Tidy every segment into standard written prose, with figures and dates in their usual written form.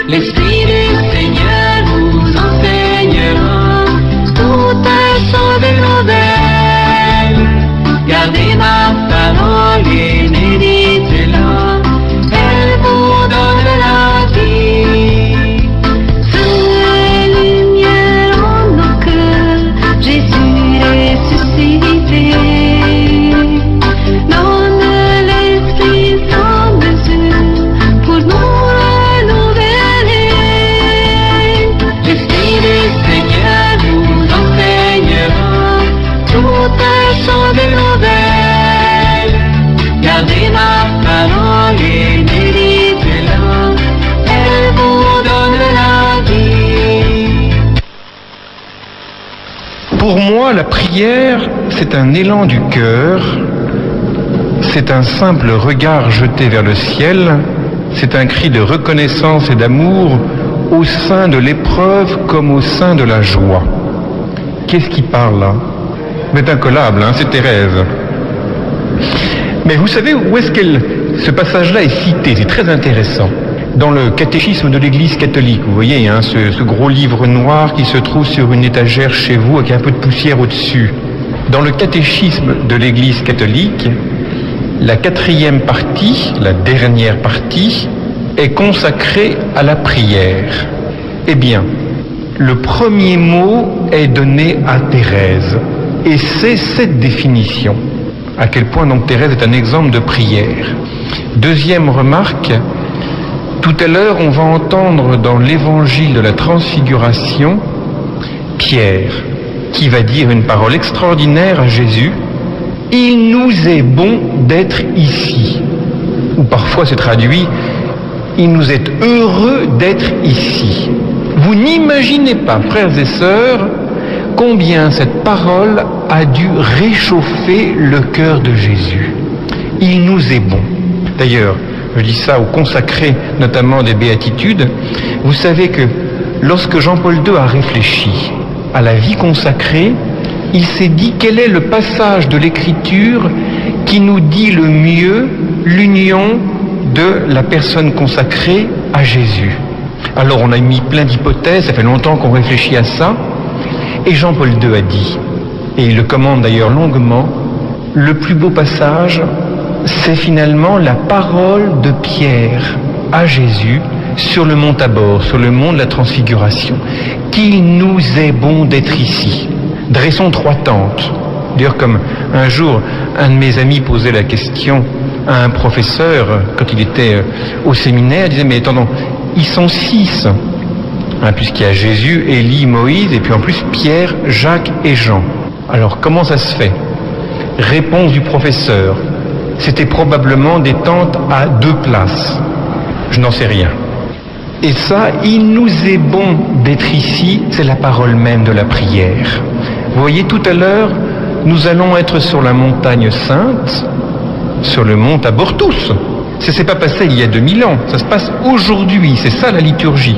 L'Esprit du Seigneur vous enseignera toutes choses nouvelles. Gardez ma parole et méditez-la, elle vous donne la vie. Soyez lumière en nos cœurs, Jésus ressuscité. Donne l'Esprit sans mesure pour nous renouveler. L'Esprit du Seigneur vous enseignera toutes choses nouvelles. Gardez ma parole et méditez-la, elle vous donne la vie. Pour moi, la prière, c'est un élan du cœur, c'est un simple regard jeté vers le ciel, c'est un cri de reconnaissance et d'amour au sein de l'épreuve comme au sein de la joie. Qu'est-ce qui parle là? C'est incollable, hein, c'est Thérèse. Mais vous savez où est-ce ce passage-là est cité? C'est très intéressant. Dans le catéchisme de l'Église catholique, vous voyez, hein, ce gros livre noir qui se trouve sur une étagère chez vous avec un peu de poussière au-dessus. Dans le catéchisme de l'Église catholique, la 4e partie, la dernière partie, est consacrée à la prière. Eh bien, le premier mot est donné à Thérèse, et c'est cette définition. À quel point donc Thérèse est un exemple de prière. Deuxième remarque, tout à l'heure on va entendre dans l'évangile de la Transfiguration Pierre qui va dire une parole extraordinaire à Jésus. Il nous est bon d'être ici. Ou parfois c'est traduit, il nous est heureux d'être ici. Vous n'imaginez pas, frères et sœurs, combien cette parole a dû réchauffer le cœur de Jésus. Il nous est bon. D'ailleurs, je dis ça aux consacrés, notamment des béatitudes. Vous savez que lorsque Jean-Paul II a réfléchi à la vie consacrée, il s'est dit quel est le passage de l'Écriture qui nous dit le mieux l'union de la personne consacrée à Jésus. Alors on a mis plein d'hypothèses, ça fait longtemps qu'on réfléchit à ça, et Jean-Paul II a dit, et il le commande d'ailleurs longuement, le plus beau passage, c'est finalement la parole de Pierre à Jésus sur le mont Tabor, sur le mont de la Transfiguration. Qu'il nous est bon d'être ici. Dressons 3 tentes. D'ailleurs, comme un jour, un de mes amis posait la question à un professeur, quand il était au séminaire, il disait, mais attendons, ils sont 6, hein, puisqu'il y a Jésus, Élie, Moïse, et puis en plus Pierre, Jacques et Jean. Alors, comment ça se fait? Réponse du professeur. C'était probablement des tentes à 2 places. Je n'en sais rien. Et ça, il nous est bon d'être ici, c'est la parole même de la prière. Vous voyez, tout à l'heure, nous allons être sur la montagne sainte, sur le mont Tabor tous. Ça ne s'est pas passé il y a 2000 ans, ça se passe aujourd'hui, c'est ça la liturgie.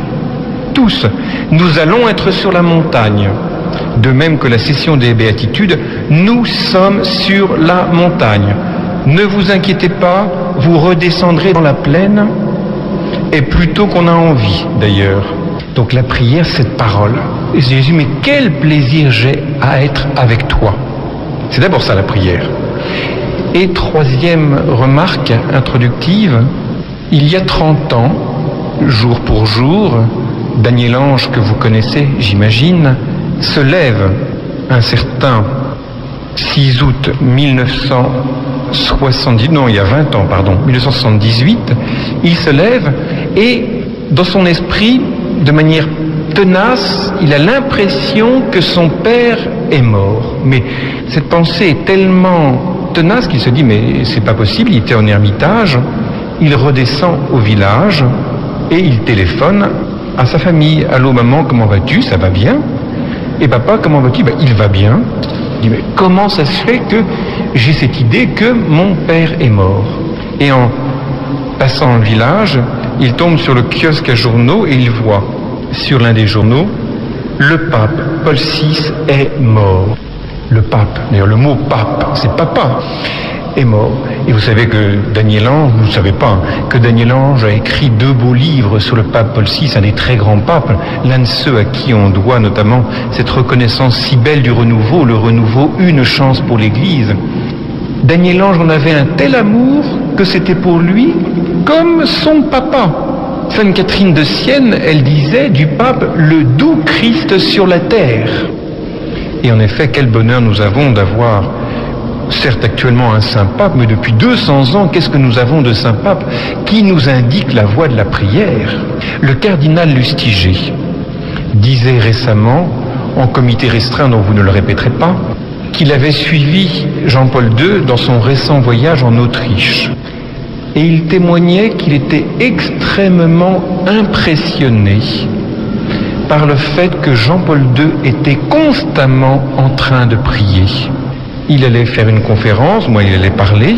Tous, nous allons être sur la montagne. De même que la session des béatitudes, nous sommes sur la montagne. Ne vous inquiétez pas, vous redescendrez dans la plaine, et plutôt qu'on a envie d'ailleurs. Donc la prière, cette parole. Et Jésus, mais quel plaisir j'ai à être avec toi. C'est d'abord ça la prière. Et 3e remarque introductive, il y a 30 ans, jour pour jour, Daniel Ange, que vous connaissez, j'imagine, se lève un certain 6 août 1978, non, il y a 20 ans, pardon, 1978, il se lève et dans son esprit, de manière tenace, il a l'impression que son père est mort. Mais cette pensée est tellement tenace qu'il se dit, mais c'est pas possible, il était en ermitage, il redescend au village et il téléphone à sa famille. Allô maman, comment vas-tu? Ça va bien? Et papa, comment vas-tu? Ben, il va bien. Il dit, mais comment ça se fait que j'ai cette idée que mon père est mort? Et en passant le village, il tombe sur le kiosque à journaux et il voit sur l'un des journaux, le pape Paul VI est mort. Le pape, d'ailleurs le mot pape, c'est papa. est mort. Et vous savez que Daniel Ange, vous ne savez pas, que Daniel Ange a écrit 2 beaux livres sur le pape Paul VI, un des très grands papes, l'un de ceux à qui on doit notamment cette reconnaissance si belle du renouveau, le renouveau, une chance pour l'Église. Daniel Ange en avait un tel amour que c'était pour lui comme son papa. Sainte Catherine de Sienne, elle disait du pape le doux Christ sur la terre. Et en effet, quel bonheur nous avons d'avoir, certes actuellement un saint pape, mais depuis 200 ans, qu'est-ce que nous avons de saint pape qui nous indique la voie de la prière? Le cardinal Lustiger disait récemment, en comité restreint dont vous ne le répéterez pas, qu'il avait suivi Jean-Paul II dans son récent voyage en Autriche. Et il témoignait qu'il était extrêmement impressionné par le fait que Jean-Paul II était constamment en train de prier. Il allait faire une conférence, il allait parler,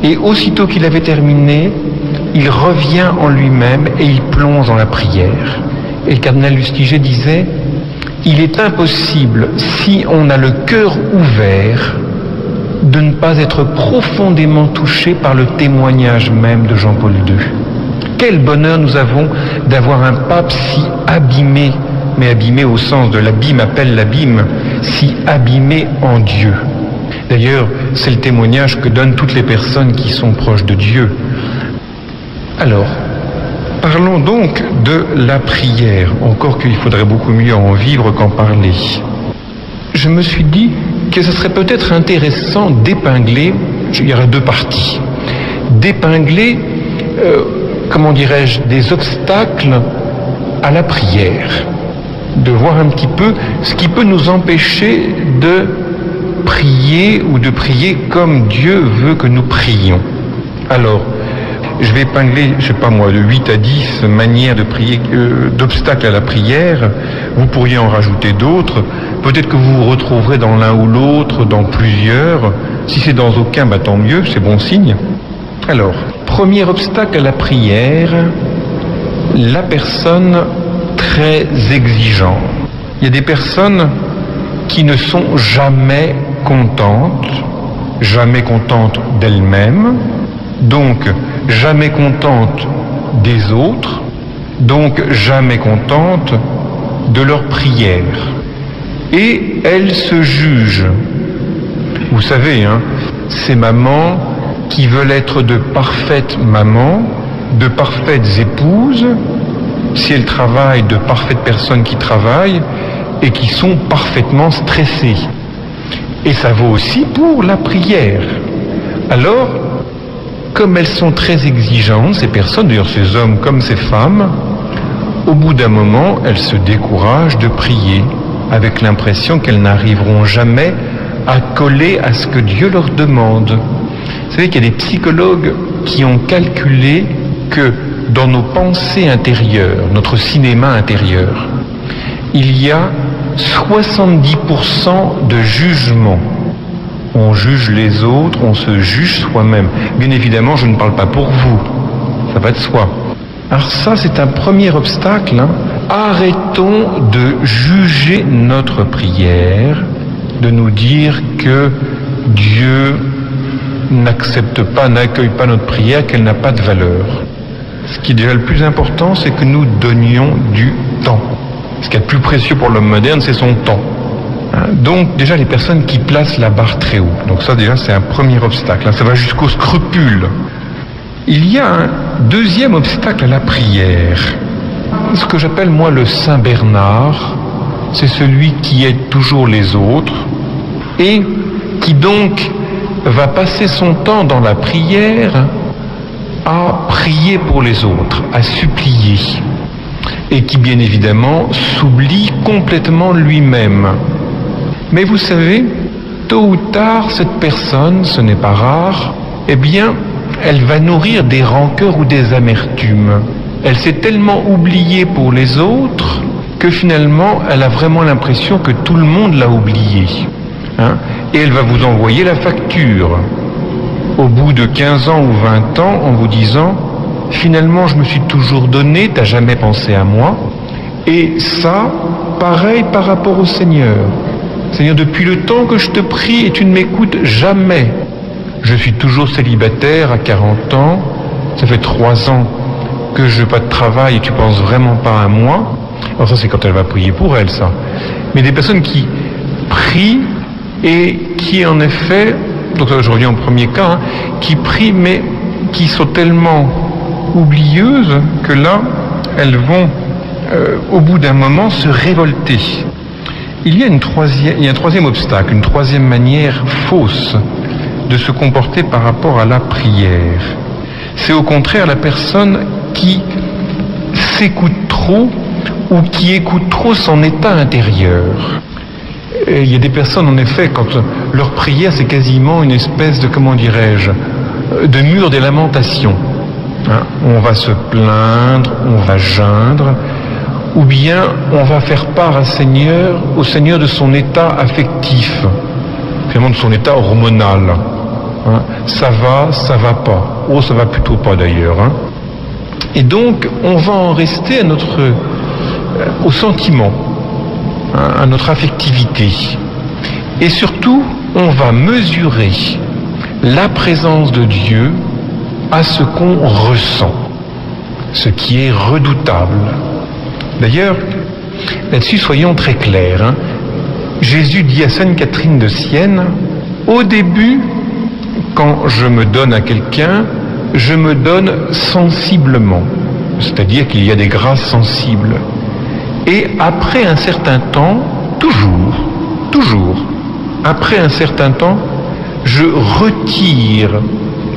et aussitôt qu'il avait terminé, il revient en lui-même et il plonge dans la prière. Et le cardinal Lustiger disait, il est impossible, si on a le cœur ouvert, de ne pas être profondément touché par le témoignage même de Jean-Paul II. Quel bonheur nous avons d'avoir un pape si abîmé, mais abîmé au sens de l'abîme appelle l'abîme, si abîmé en Dieu. D'ailleurs, c'est le témoignage que donnent toutes les personnes qui sont proches de Dieu. Alors, parlons donc de la prière, encore qu'il faudrait beaucoup mieux en vivre qu'en parler. Je me suis dit que ce serait peut-être intéressant d'épingler, il y aura 2 parties, d'épingler, des obstacles à la prière, de voir un petit peu ce qui peut nous empêcher de prier ou de prier comme Dieu veut que nous prions. Alors, je vais épingler, de 8 à 10 manières de prier, d'obstacles à la prière. Vous pourriez en rajouter d'autres. Peut-être que vous vous retrouverez dans l'un ou l'autre, dans plusieurs. Si c'est dans aucun, tant mieux, c'est bon signe. Alors, premier obstacle à la prière, la personne très exigeante. Il y a des personnes qui ne sont jamais contentes d'elles-mêmes, donc jamais contentes des autres, donc jamais contentes de leur prière. Et elles se jugent. Vous savez, ces mamans qui veulent être de parfaites mamans, de parfaites épouses, si elles travaillent, de parfaites personnes qui travaillent et qui sont parfaitement stressées. Et ça vaut aussi pour la prière. Alors, comme elles sont très exigeantes, ces personnes, d'ailleurs ces hommes comme ces femmes, au bout d'un moment, elles se découragent de prier, avec l'impression qu'elles n'arriveront jamais à coller à ce que Dieu leur demande. Vous savez qu'il y a des psychologues qui ont calculé que dans nos pensées intérieures, notre cinéma intérieur, il y a 70% de jugement. On juge les autres, on se juge soi-même. Bien évidemment, je ne parle pas pour vous, ça va de soi. Alors ça, c'est un premier obstacle. Arrêtons de juger notre prière, de nous dire que Dieu n'accepte pas, n'accueille pas notre prière, qu'elle n'a pas de valeur. Ce qui est déjà le plus important, c'est que nous donnions du temps. Ce qui est le plus précieux pour l'homme moderne, c'est son temps. Donc déjà les personnes qui placent la barre très haut. Donc ça déjà c'est un premier obstacle. Ça va jusqu'au scrupule. Il y a un deuxième obstacle à la prière. Ce que j'appelle moi le Saint Bernard, c'est celui qui aide toujours les autres et qui donc va passer son temps dans la prière à prier pour les autres, à supplier. Et qui bien évidemment s'oublie complètement lui-même. Mais vous savez, tôt ou tard, cette personne, ce n'est pas rare, elle va nourrir des rancœurs ou des amertumes. Elle s'est tellement oubliée pour les autres que finalement, elle a vraiment l'impression que tout le monde l'a oubliée. Et elle va vous envoyer la facture au bout de 15 ans ou 20 ans en vous disant « Finalement, je me suis toujours donné, t'as jamais pensé à moi. » Et ça, pareil par rapport au Seigneur. Seigneur, depuis le temps que je te prie et tu ne m'écoutes jamais. je suis toujours célibataire à 40 ans, ça fait 3 ans que je n'ai pas de travail et tu penses vraiment pas à moi. Alors ça c'est quand elle va prier pour elle, ça. Mais des personnes qui prient et qui en effet, donc là, je reviens au premier cas, hein, qui prient mais qui sont tellement oublieuses que là, elles vont au bout d'un moment se révolter. Il y a un troisième obstacle, une troisième manière fausse de se comporter par rapport à la prière. C'est au contraire la personne qui s'écoute trop ou qui écoute trop son état intérieur. Et il y a des personnes, en effet, quand leur prière, c'est quasiment une espèce de, comment dirais-je, de mur des lamentations. Hein, on va se plaindre, on va geindre, ou bien on va faire part au Seigneur de son état affectif, finalement de son état hormonal. Hein, ça va pas. Oh, ça va plutôt pas d'ailleurs. Hein. Et donc, on va en rester au sentiment, hein, à notre affectivité. Et surtout, on va mesurer la présence de Dieu à ce qu'on ressent, ce qui est redoutable. D'ailleurs, là-dessus, soyons très clairs. Hein. Jésus dit à Sainte Catherine de Sienne, au début, quand je me donne à quelqu'un, je me donne sensiblement, c'est-à-dire qu'il y a des grâces sensibles. Et après un certain temps, toujours, après un certain temps, je retire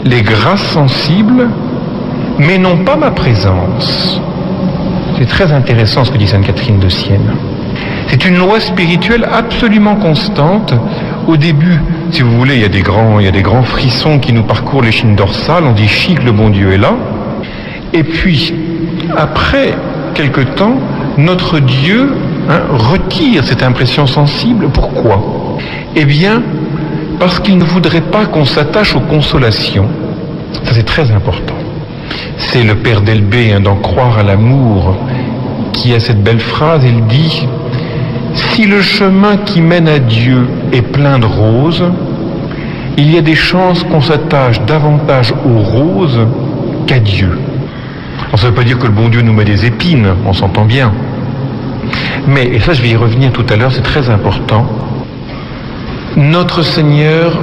les grâces sensibles, mais non pas ma présence. C'est très intéressant ce que dit Sainte Catherine de Sienne. C'est une loi spirituelle absolument constante. Au début, si vous voulez, il y a des grands frissons qui nous parcourent l'échine dorsale, on dit chic, le bon Dieu est là. Et puis, après quelque temps, notre Dieu retire cette impression sensible. Pourquoi ? Eh bien, parce qu'il ne voudrait pas qu'on s'attache aux consolations. Ça, c'est très important. C'est le père Delbé, d'en croire à l'amour, qui a cette belle phrase, il dit « Si le chemin qui mène à Dieu est plein de roses, il y a des chances qu'on s'attache davantage aux roses qu'à Dieu. » Alors ça ne veut pas dire que le bon Dieu nous met des épines, on s'entend bien. Mais, et ça je vais y revenir tout à l'heure, c'est très important, notre Seigneur,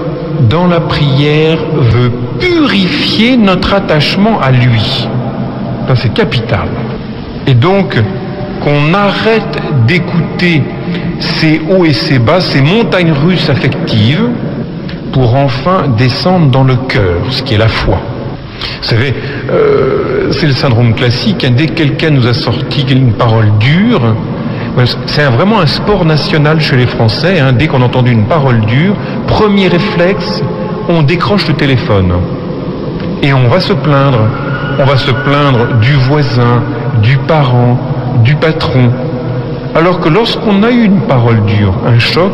dans la prière, veut purifier notre attachement à lui. Ça c'est capital. Et donc, qu'on arrête d'écouter ces hauts et ces bas, ces montagnes russes affectives, pour enfin descendre dans le cœur, ce qui est la foi. Vous savez, c'est le syndrome classique, dès que quelqu'un nous a sorti une parole dure, c'est vraiment un sport national chez les Français, dès qu'on a entendu une parole dure, premier réflexe, on décroche le téléphone. Et on va se plaindre. On va se plaindre du voisin, du parent, du patron. Alors que lorsqu'on a eu une parole dure, un choc,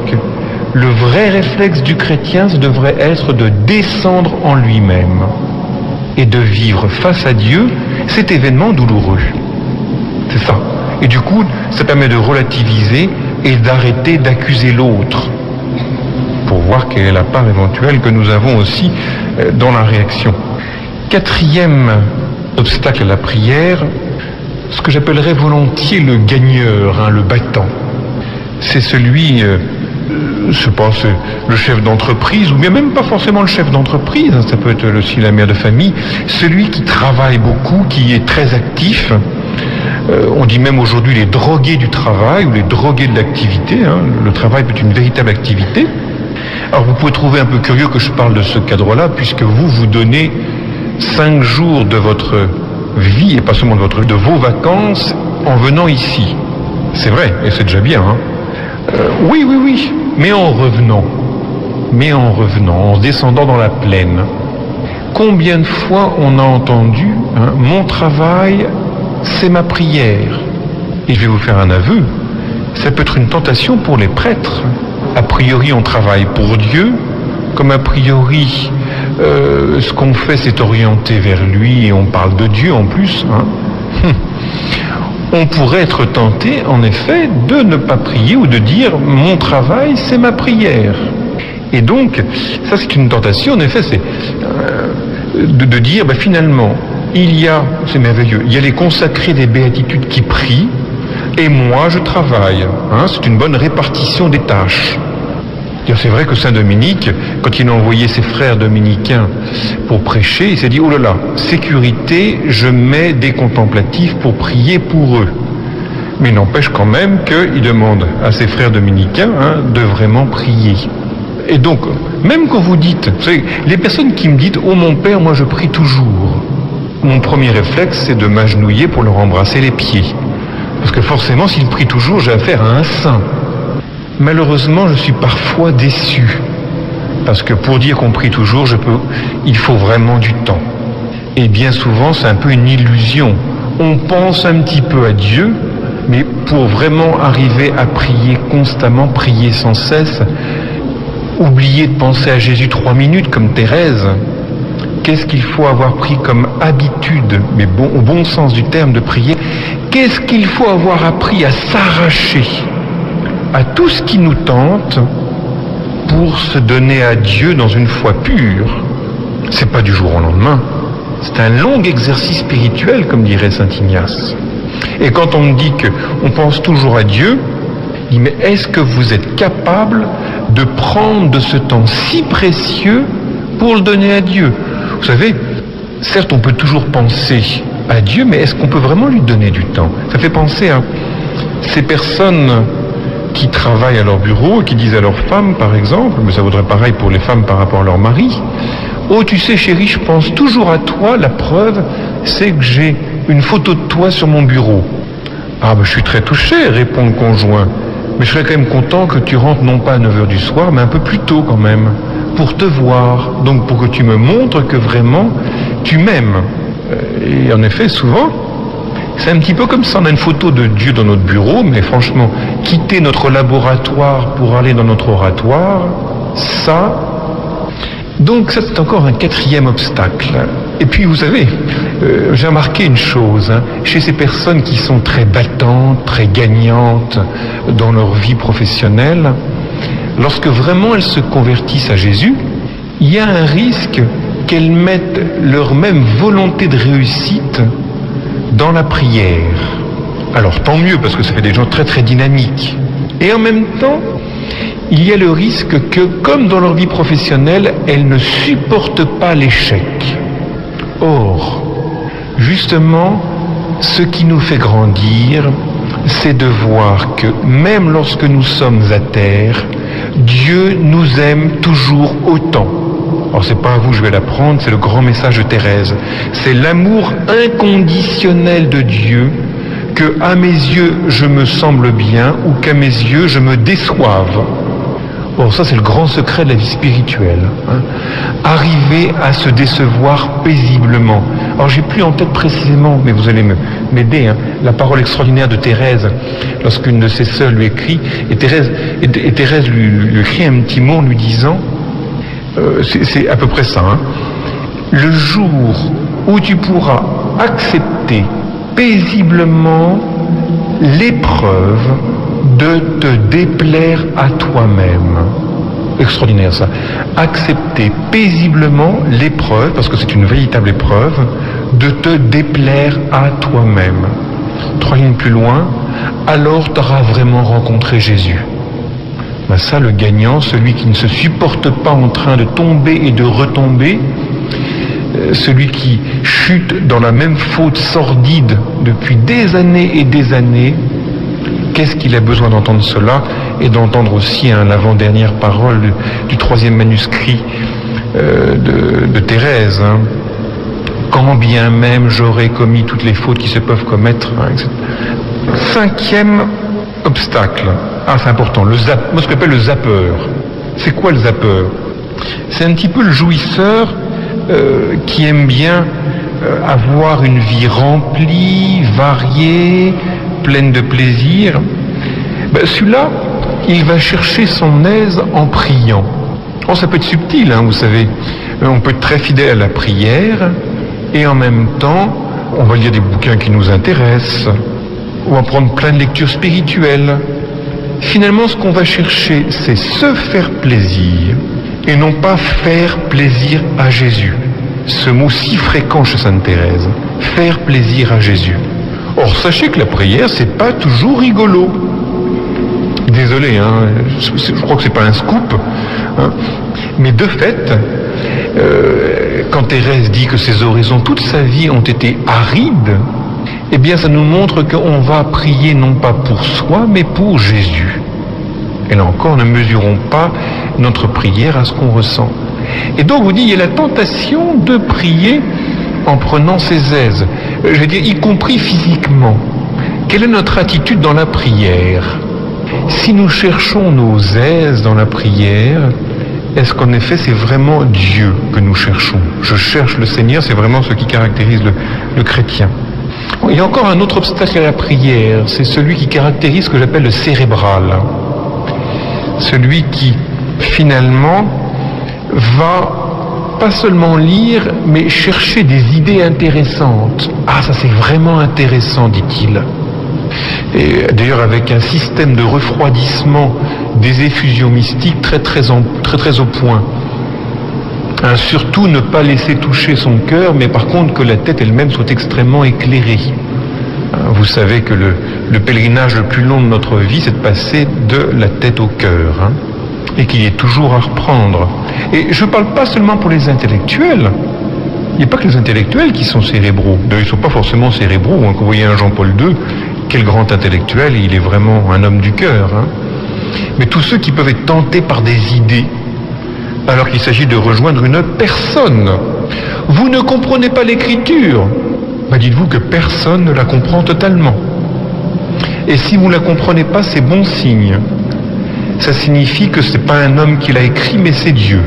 le vrai réflexe du chrétien, ce devrait être de descendre en lui-même et de vivre face à Dieu cet événement douloureux. C'est ça. Et du coup, ça permet de relativiser et d'arrêter d'accuser l'autre pour voir quelle est la part éventuelle que nous avons aussi dans la réaction. Quatrième obstacle à la prière, ce que j'appellerais volontiers le gagneur, le battant. C'est celui, je pense, le chef d'entreprise, ou bien même pas forcément le chef d'entreprise, ça peut être aussi la mère de famille, celui qui travaille beaucoup, qui est très actif. On dit même aujourd'hui les drogués du travail ou les drogués de l'activité. Le travail peut être une véritable activité. Alors vous pouvez trouver un peu curieux que je parle de ce cadre-là, puisque vous donnez 5 jours de votre vie, et pas seulement de vos vacances, en venant ici. C'est vrai, et c'est déjà bien. Oui, mais en revenant, en descendant dans la plaine. Combien de fois on a entendu mon travail, c'est ma prière. Et je vais vous faire un aveu, ça peut être une tentation pour les prêtres. A priori, on travaille pour Dieu, comme a priori, ce qu'on fait, c'est orienté vers lui et on parle de Dieu en plus. On pourrait être tenté, en effet, de ne pas prier ou de dire « mon travail, c'est ma prière ». Et donc, ça c'est une tentation, en effet, c'est de dire, finalement, c'est merveilleux, il y a les consacrés des béatitudes qui prient, et moi je travaille. C'est une bonne répartition des tâches. C'est vrai que Saint Dominique, quand il a envoyé ses frères dominicains pour prêcher, il s'est dit, oh là là, sécurité, je mets des contemplatifs pour prier pour eux. Mais il n'empêche quand même qu'il demande à ses frères dominicains de vraiment prier. Et donc, même quand vous dites, vous savez, les personnes qui me disent, oh mon père, moi je prie toujours, mon premier réflexe c'est de m'agenouiller pour leur embrasser les pieds. Parce que forcément, s'ils prient toujours, j'ai affaire à un saint. Malheureusement, je suis parfois déçu. Parce que pour dire qu'on prie toujours, il faut vraiment du temps. Et bien souvent, c'est un peu une illusion. On pense un petit peu à Dieu, mais pour vraiment arriver à prier constamment, prier sans cesse, oublier de penser à Jésus 3 minutes comme Thérèse, qu'est-ce qu'il faut avoir pris comme habitude, mais au bon sens du terme, de prier? Qu'est-ce qu'il faut avoir appris à s'arracher à tout ce qui nous tente pour se donner à Dieu dans une foi pure? C'est pas du jour au lendemain. C'est un long exercice spirituel, comme dirait saint Ignace. Et quand on me dit qu'on pense toujours à Dieu, je dis, mais est-ce que vous êtes capable de prendre de ce temps si précieux pour le donner à Dieu? Vous savez, certes on peut toujours penser à Dieu, mais est-ce qu'on peut vraiment lui donner du temps? Ça fait penser à ces personnes qui travaillent à leur bureau et qui disent à leur femme, par exemple, mais ça vaudrait pareil pour les femmes par rapport à leur mari, oh tu sais chérie, je pense toujours à toi, la preuve c'est que j'ai une photo de toi sur mon bureau. Ah je suis très touché, répond le conjoint, mais je serais quand même content que tu rentres non pas à 9h du soir, mais un peu plus tôt quand même, pour te voir, donc pour que tu me montres que vraiment tu m'aimes. Et en effet, souvent, c'est un petit peu comme ça, on a une photo de Dieu dans notre bureau, mais franchement, quitter notre laboratoire pour aller dans notre oratoire, ça... Donc ça c'est encore un 4e obstacle. Et puis vous savez, j'ai remarqué une chose, chez ces personnes qui sont très battantes, très gagnantes dans leur vie professionnelle, lorsque vraiment elles se convertissent à Jésus, il y a un risque qu'elles mettent leur même volonté de réussite dans la prière. Alors tant mieux, parce que ça fait des gens très très dynamiques. Et en même temps, il y a le risque que, comme dans leur vie professionnelle, elles ne supportent pas l'échec. Or, justement, ce qui nous fait grandir, c'est de voir que même lorsque nous sommes à terre, Dieu nous aime toujours autant. Alors c'est pas à vous que je vais l'apprendre, c'est le grand message de Thérèse. C'est l'amour inconditionnel de Dieu, que à mes yeux je me semble bien ou qu'à mes yeux je me déçoive. Or ça c'est le grand secret de la vie spirituelle. Arriver à se décevoir paisiblement. Alors j'ai plus en tête précisément, mais vous allez m'aider, la parole extraordinaire de Thérèse, lorsqu'une de ses sœurs lui écrit, et Thérèse lui écrit un petit mot en lui disant, c'est à peu près ça, le jour où tu pourras accepter paisiblement l'épreuve de te déplaire à toi-même. Extraordinaire ça. Accepter paisiblement l'épreuve, parce que c'est une véritable épreuve, de te déplaire à toi-même. 3 lignes plus loin, alors tu auras vraiment rencontré Jésus. Ça, le gagnant, celui qui ne se supporte pas en train de tomber et de retomber, celui qui chute dans la même faute sordide depuis des années et des années, qu'est-ce qu'il a besoin d'entendre cela et d'entendre aussi l'avant-dernière parole du 3e manuscrit de Thérèse. Quand bien même j'aurais commis toutes les fautes qui se peuvent commettre, etc. 5e obstacle. C'est important, moi ce qu'on appelle le zappeur. C'est quoi le zappeur? C'est un petit peu le jouisseur qui aime bien avoir une vie remplie, variée, pleine de plaisir. Celui-là, il va chercher son aise en priant. Ça peut être subtil, vous savez. On peut être très fidèle à la prière et en même temps, on va lire des bouquins qui nous intéressent. On va prendre plein de lectures spirituelles. Finalement, ce qu'on va chercher, c'est se faire plaisir. et non pas faire plaisir à Jésus. Ce mot si fréquent chez Sainte Thérèse, faire plaisir à Jésus. Or, sachez que la prière, c'est pas toujours rigolo. Désolé, je crois que c'est pas un scoop, mais de fait, quand Thérèse dit que ses oraisons toute sa vie ont été arides, eh bien ça nous montre qu'on va prier non pas pour soi, mais pour Jésus. Et là encore, ne mesurons pas notre prière à ce qu'on ressent. Et donc, vous dites, il y a la tentation de prier en prenant ses aises, je veux dire, y compris physiquement. Quelle est notre attitude dans la prière? Si nous cherchons nos aises dans la prière, est-ce qu'en effet c'est vraiment Dieu que nous cherchons? Je cherche le Seigneur, c'est vraiment ce qui caractérise le chrétien. Il y a encore un autre obstacle à la prière, c'est celui qui caractérise ce que j'appelle le cérébral. Celui qui, finalement, va pas seulement lire, mais chercher des idées intéressantes. Ah, ça c'est vraiment intéressant, dit-il. Et d'ailleurs avec un système de refroidissement des effusions mystiques très au point. Surtout ne pas laisser toucher son cœur, mais par contre que la tête elle-même soit extrêmement éclairée. Vous savez que le pèlerinage le plus long de notre vie, c'est de passer de la tête au cœur, et qu'il y ait toujours à reprendre. Et je ne parle pas seulement pour les intellectuels. Il n'y a pas que les intellectuels qui sont cérébraux. D'ailleurs, ils ne sont pas forcément cérébraux. Quand vous voyez un Jean-Paul II, quel grand intellectuel, il est vraiment un homme du cœur. Mais tous ceux qui peuvent être tentés par des idées, alors qu'il s'agit de rejoindre une personne. Vous ne comprenez pas l'écriture. Dites-vous que personne ne la comprend totalement. Et si vous ne la comprenez pas, c'est bon signe. Ça signifie que ce n'est pas un homme qui l'a écrit, mais c'est Dieu.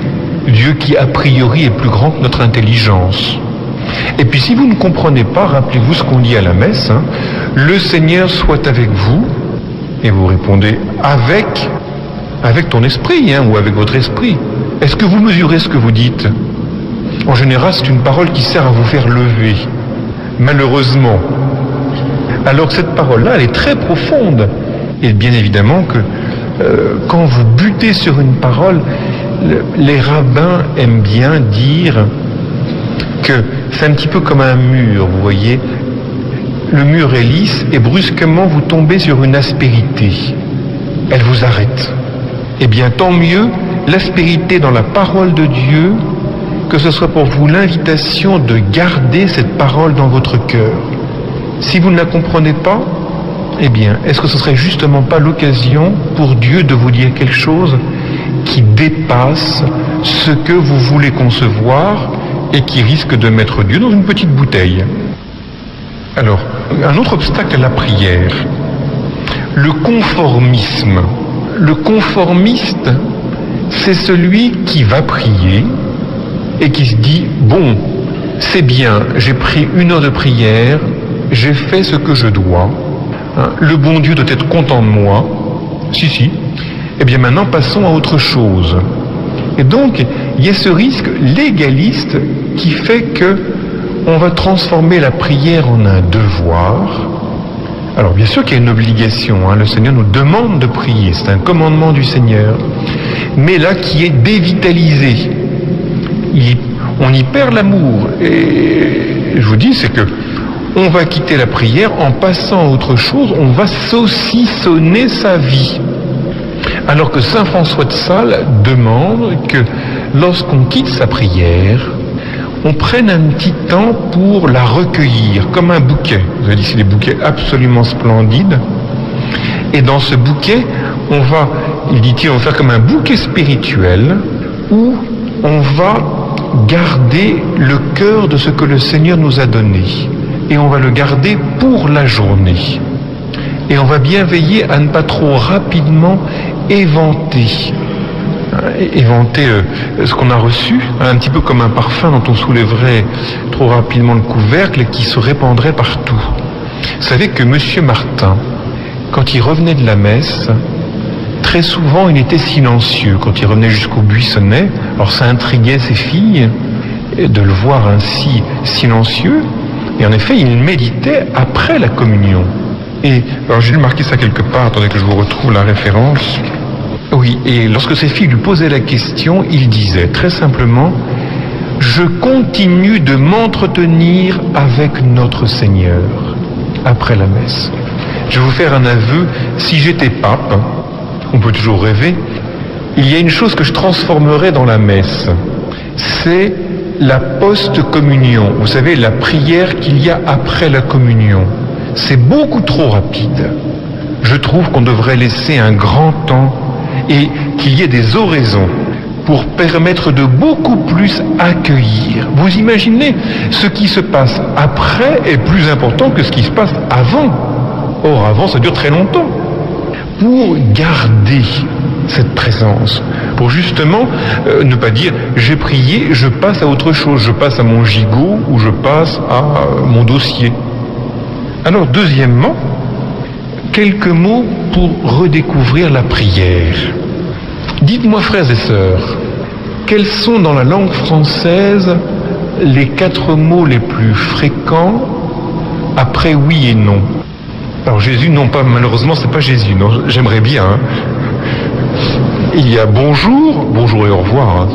Dieu qui, a priori, est plus grand que notre intelligence. Et puis si vous ne comprenez pas, rappelez-vous ce qu'on dit à la messe, le Seigneur soit avec vous, et vous répondez avec ton esprit, ou avec votre esprit. Est-ce que vous mesurez ce que vous dites? En général, c'est une parole qui sert à vous faire lever. Malheureusement. Alors que cette parole-là, elle est très profonde. Et bien évidemment que quand vous butez sur une parole, les rabbins aiment bien dire que c'est un petit peu comme un mur, vous voyez. Le mur est lisse et brusquement vous tombez sur une aspérité. Elle vous arrête. Eh bien, tant mieux, l'aspérité dans la parole de Dieu, que ce soit pour vous l'invitation de garder cette parole dans votre cœur. Si vous ne la comprenez pas, eh bien, est-ce que ce serait justement pas l'occasion pour Dieu de vous dire quelque chose qui dépasse ce que vous voulez concevoir et qui risque de mettre Dieu dans une petite bouteille? Alors, un autre obstacle à la prière, le conformisme. Le conformiste, c'est celui qui va prier et qui se dit, bon, c'est bien, j'ai pris 1 heure de prière, j'ai fait ce que je dois, le bon Dieu doit être content de moi, si, eh bien maintenant passons à autre chose. Et donc, il y a ce risque légaliste qui fait que on va transformer la prière en un devoir. Alors bien sûr qu'il y a une obligation, le Seigneur nous demande de prier, c'est un commandement du Seigneur, mais là qui est dévitalisé. On y perd l'amour, et je vous dis, c'est que on va quitter la prière en passant à autre chose, on va saucissonner sa vie. Alors que saint François de Sales demande que lorsqu'on quitte sa prière, on prenne un petit temps pour la recueillir, comme un bouquet. Vous avez dit, c'est des bouquets absolument splendides. Et dans ce bouquet, on va faire comme un bouquet spirituel, où on va garder le cœur de ce que le Seigneur nous a donné. Et on va le garder pour la journée. Et on va bien veiller à ne pas trop rapidement éventer ce qu'on a reçu, un petit peu comme un parfum dont on soulèverait trop rapidement le couvercle et qui se répandrait partout. Vous savez que Monsieur Martin, quand il revenait de la messe, très souvent il était silencieux. Quand il revenait jusqu'au buissonnet, alors ça intriguait ses filles de le voir ainsi silencieux, et en effet il méditait après la communion. Et alors j'ai marqué ça quelque part, attendez que je vous retrouve la référence. Oui, et lorsque ses filles lui posaient la question, il disait très simplement, « Je continue de m'entretenir avec notre Seigneur après la messe. » Je vais vous faire un aveu, si j'étais pape, on peut toujours rêver, il y a une chose que je transformerais dans la messe, c'est la post-communion. Vous savez, la prière qu'il y a après la communion. C'est beaucoup trop rapide. Je trouve qu'on devrait laisser un grand temps et qu'il y ait des oraisons pour permettre de beaucoup plus accueillir. Vous imaginez, ce qui se passe après est plus important que ce qui se passe avant. Or, avant, ça dure très longtemps. Pour garder cette présence, pour justement ne pas dire j'ai prié, je passe à autre chose, je passe à mon gigot ou je passe à mon dossier. Alors, deuxièmement, quelques mots pour redécouvrir la prière. Dites-moi, frères et sœurs, quels sont dans la langue française les 4 mots les plus fréquents après oui et non? Alors Jésus, non pas, malheureusement, c'est pas Jésus, non, j'aimerais bien. Hein. Il y a bonjour, bonjour et au revoir, hein.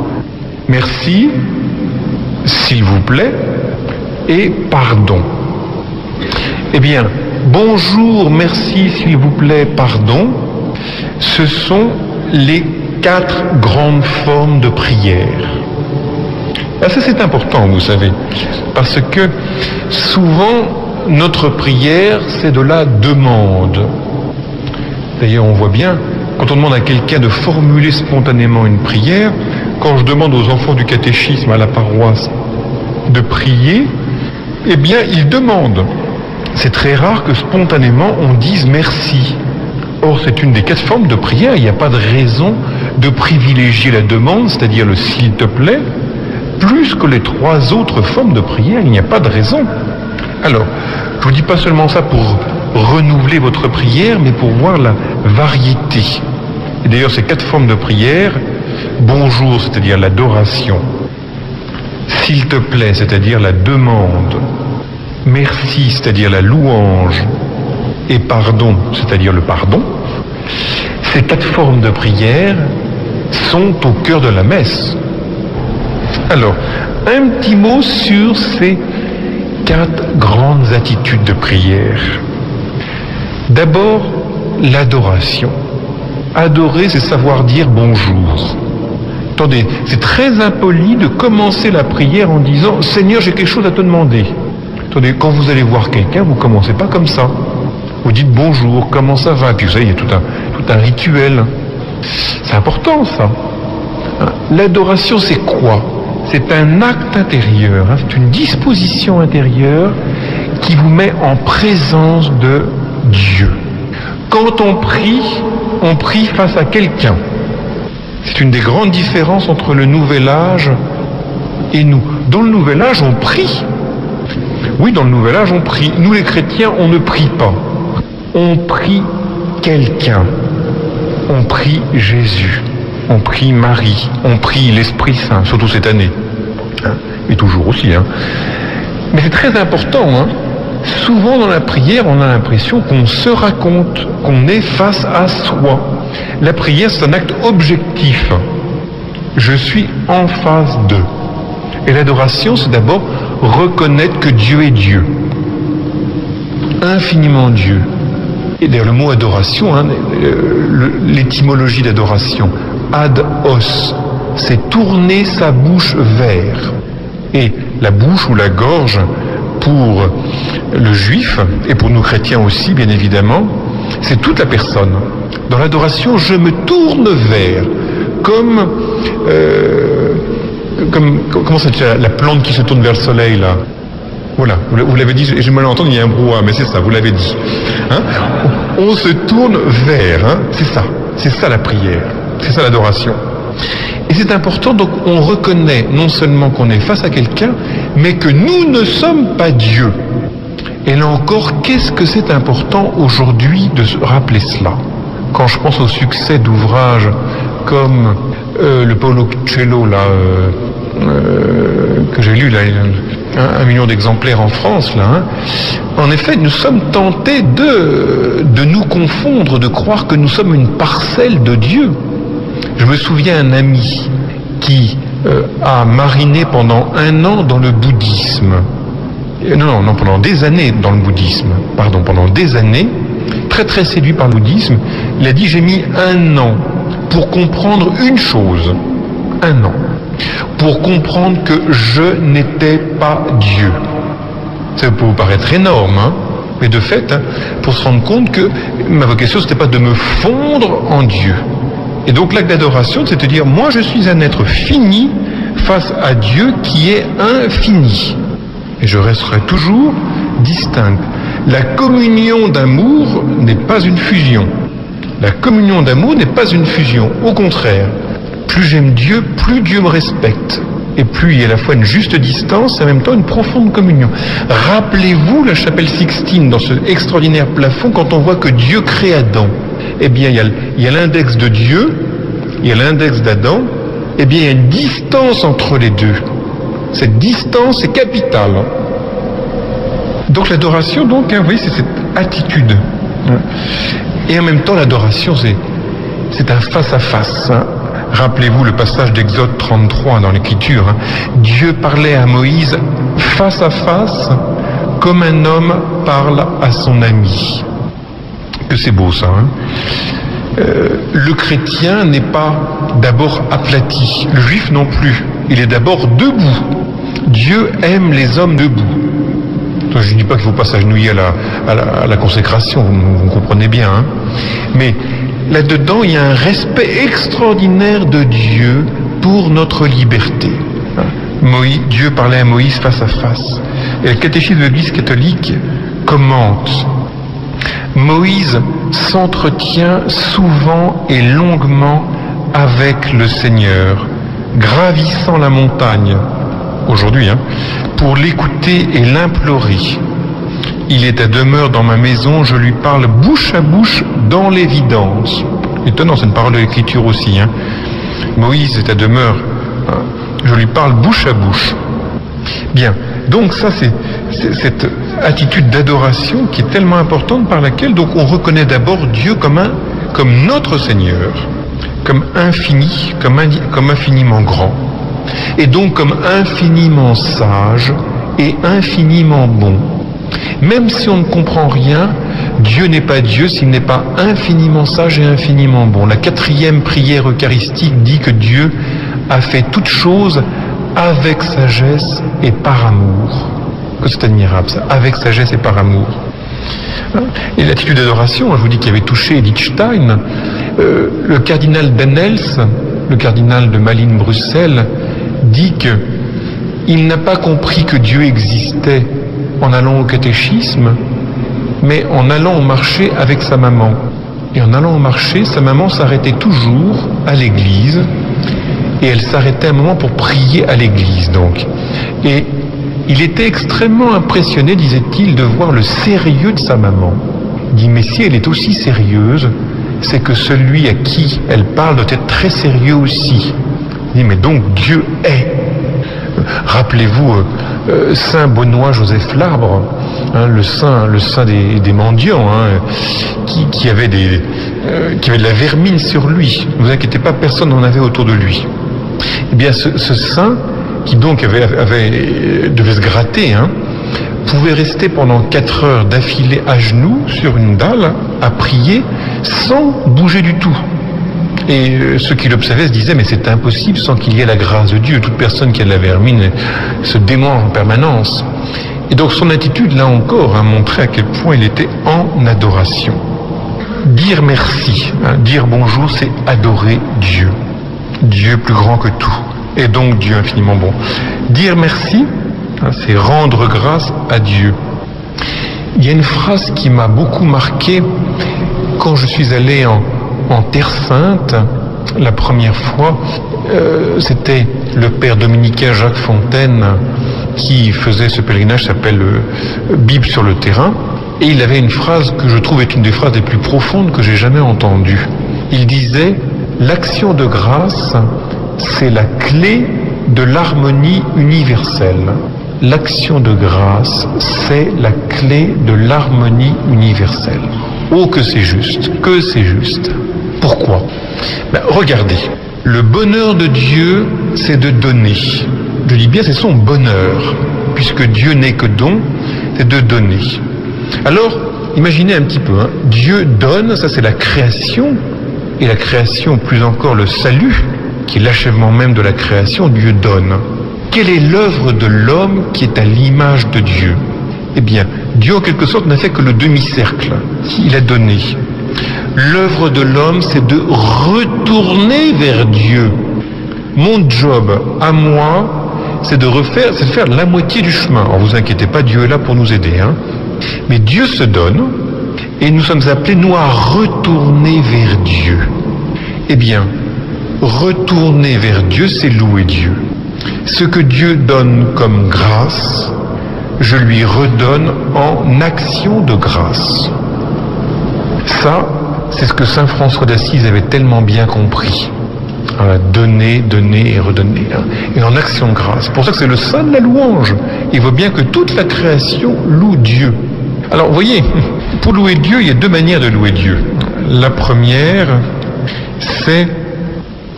Merci, s'il vous plaît, et pardon. Eh bien, bonjour, merci, s'il vous plaît, pardon, ce sont les 4 grandes formes de prière. Ah, ça c'est important, vous savez, parce que souvent, notre prière, c'est de la demande. D'ailleurs, on voit bien, quand on demande à quelqu'un de formuler spontanément une prière, quand je demande aux enfants du catéchisme à la paroisse de prier, eh bien, ils demandent. C'est très rare que spontanément on dise merci. Or, c'est une des 4 formes de prière. Il n'y a pas de raison de privilégier la demande, c'est-à-dire le s'il te plaît, plus que les 3 autres formes de prière. Il n'y a pas de raison. Alors, je vous dis pas seulement ça pour renouveler votre prière, mais pour voir la variété. Et d'ailleurs, ces 4 formes de prière, bonjour, c'est-à-dire l'adoration, s'il te plaît, c'est-à-dire la demande, merci, c'est-à-dire la louange, et pardon, c'est-à-dire le pardon, ces 4 formes de prière sont au cœur de la messe. Alors, un petit mot sur ces 4 grandes attitudes de prière. D'abord, l'adoration. Adorer, c'est savoir dire bonjour. Attendez, c'est très impoli de commencer la prière en disant « Seigneur, j'ai quelque chose à te demander ». Attendez, quand vous allez voir quelqu'un, vous ne commencez pas comme ça. Vous dites bonjour, comment ça va? Puis vous savez, il y a tout un rituel. C'est important, ça. L'adoration, c'est quoi? C'est un acte intérieur, hein, c'est une disposition intérieure qui vous met en présence de Dieu. Quand on prie face à quelqu'un. C'est une des grandes différences entre le Nouvel Âge et nous. Dans le Nouvel Âge, on prie. Oui, dans le Nouvel Âge, on prie. Nous, les chrétiens, on ne prie pas. On prie quelqu'un. On prie Jésus. On prie Marie. On prie l'Esprit Saint, surtout cette année. Hein, et toujours aussi. Hein. Mais c'est très important. Hein. Souvent dans la prière, on a l'impression qu'on se raconte, qu'on est face à soi. La prière, c'est un acte objectif. Je suis en face d'eux. Et l'adoration, c'est d'abord reconnaître que Dieu est Dieu. Infiniment Dieu. Et d'ailleurs, le mot adoration, hein, l'étymologie d'adoration, ad os, c'est tourner sa bouche vers. Et la bouche ou la gorge, pour le juif, et pour nous chrétiens aussi, bien évidemment, c'est toute la personne. Dans l'adoration, je me tourne vers, comme comment ça s'appelle, la plante qui se tourne vers le soleil, là. Voilà, vous l'avez dit, j'ai mal entendu, il y a un brouhaha, mais c'est ça, vous l'avez dit. Hein, on se tourne vers, hein, c'est ça la prière, c'est ça l'adoration. Et c'est important, donc on reconnaît non seulement qu'on est face à quelqu'un, mais que nous ne sommes pas Dieu. Et là encore, qu'est-ce que c'est important aujourd'hui de se rappeler cela? Quand je pense au succès d'ouvrages comme le Paolo Coelho, là, que j'ai lu, là, 1 million d'exemplaires en France, là, hein. En effet, nous sommes tentés de nous confondre, de croire que nous sommes une parcelle de Dieu. Je me souviens d'un ami qui a mariné pendant 1 an dans le bouddhisme. Non, pendant des années dans le bouddhisme. Pendant des années, très très séduit par le bouddhisme. Il a dit, j'ai mis 1 an pour comprendre une chose. 1 an. Pour comprendre que je n'étais pas Dieu. Ça peut vous paraître énorme, hein, mais de fait, hein, pour se rendre compte que ma vocation, c'était pas de me fondre en Dieu. Et donc l'acte d'adoration, c'est de dire, moi je suis un être fini face à Dieu qui est infini. Et je resterai toujours distinct. La communion d'amour n'est pas une fusion. La communion d'amour n'est pas une fusion. Au contraire, plus j'aime Dieu, plus Dieu me respecte. Et plus il y a à la fois une juste distance et en même temps une profonde communion. Rappelez-vous la chapelle Sixtine dans ce extraordinaire plafond, quand on voit que Dieu crée Adam. Eh bien, il y a l'index de Dieu, il y a l'index d'Adam, eh bien, il y a une distance entre les deux. Cette distance est capitale. Donc l'adoration, donc, hein, vous voyez, c'est cette attitude. Et en même temps, l'adoration, c'est un face-à-face. Hein. Rappelez-vous le passage d'Exode 33 dans l'Écriture. Hein. Dieu parlait à Moïse face à face, comme un homme parle à son ami. Que c'est beau ça. Hein. Le chrétien n'est pas d'abord aplati, le juif non plus. Il est d'abord debout. Dieu aime les hommes debout. Je ne dis pas qu'il ne faut pas s'agenouiller à la consécration, vous comprenez bien. Hein. Mais là-dedans, il y a un respect extraordinaire de Dieu pour notre liberté. Dieu parlait à Moïse face à face. Et le catéchisme de l'Église catholique commente. Moïse s'entretient souvent et longuement avec le Seigneur, gravissant la montagne, aujourd'hui, hein, pour l'écouter et l'implorer. Il est à demeure dans ma maison, je lui parle bouche à bouche dans l'évidence. Étonnant, c'est une parole de l'Écriture aussi. Hein. Moïse est à demeure, hein, je lui parle bouche à bouche. Bien, donc ça c'est cette attitude d'adoration qui est tellement importante, par laquelle donc on reconnaît d'abord Dieu comme notre Seigneur, comme infini, comme infiniment grand, et donc comme infiniment sage et infiniment bon. Même si on ne comprend rien, Dieu n'est pas Dieu s'il n'est pas infiniment sage et infiniment bon. La 4e prière eucharistique dit que Dieu a fait toutes choses avec sagesse et par amour. Que c'est admirable ça, avec sagesse et par amour. Et l'attitude d'adoration, je vous dis, qui avait touché Edith Stein, le cardinal Danels, le cardinal de Malines-Bruxelles, dit qu'il n'a pas compris que Dieu existait en allant au catéchisme, mais en allant au marché avec sa maman. Et en allant au marché, sa maman s'arrêtait toujours à l'église, et elle s'arrêtait un moment pour prier à l'église, donc. Et il était extrêmement impressionné, disait-il, de voir le sérieux de sa maman. Il dit, mais si elle est aussi sérieuse, c'est que celui à qui elle parle doit être très sérieux aussi. Il dit, mais donc Dieu est. Rappelez-vous Saint Benoît Joseph Labre, hein, le saint des mendiants, hein, qui avait de la vermine sur lui. Ne vous inquiétez pas, personne n'en avait autour de lui. Eh bien, ce saint, qui donc devait se gratter, hein, pouvait rester pendant 4 heures d'affilée à genoux sur une dalle à prier sans bouger du tout. Et ceux qui l'observaient se disaient, mais c'est impossible sans qu'il y ait la grâce de Dieu. Toute personne qui a de la vermine se démange en permanence. Et donc son attitude, là encore, a montré à quel point il était en adoration. Dire merci, hein, dire bonjour, c'est adorer Dieu. Dieu plus grand que tout. Et donc Dieu infiniment bon. Dire merci, hein, c'est rendre grâce à Dieu. Il y a une phrase qui m'a beaucoup marqué quand je suis allé en Terre Sainte, la première fois. C'était le père dominicain Jacques Fontaine qui faisait ce pèlerinage, s'appelle Bible sur le terrain, et il avait une phrase que je trouve est une des phrases les plus profondes que j'ai jamais entendues. Il disait, l'action de grâce, c'est la clé de l'harmonie universelle. L'action de grâce, c'est la clé de l'harmonie universelle. Oh, que c'est juste, que c'est juste. Pourquoi? Regardez, Le bonheur de Dieu, c'est de donner. Je dis bien, c'est son bonheur, puisque Dieu n'est que don, c'est de donner. Alors, imaginez un petit peu, hein, Dieu donne, ça c'est la création, et la création, plus encore le salut, qui est l'achèvement même de la création, Dieu donne. Quelle est l'œuvre de l'homme qui est à l'image de Dieu? Eh bien, Dieu en quelque sorte n'a fait que le demi-cercle, il a donné. L'œuvre de l'homme, c'est de retourner vers Dieu. Mon job, à moi, c'est de faire la moitié du chemin. Alors vous inquiétez pas, Dieu est là pour nous aider, hein. Mais Dieu se donne, et nous sommes appelés, nous, à retourner vers Dieu. Eh bien, retourner vers Dieu, c'est louer Dieu. Ce que Dieu donne comme grâce, je lui redonne en action de grâce. Ça, c'est ce que saint François d'Assise avait tellement bien compris. Donner, donner et redonner. Et en action de grâce. C'est pour ça que c'est le saint de la louange. Il voit bien que toute la création loue Dieu. Alors, vous voyez, pour louer Dieu, il y a deux manières de louer Dieu. La première, c'est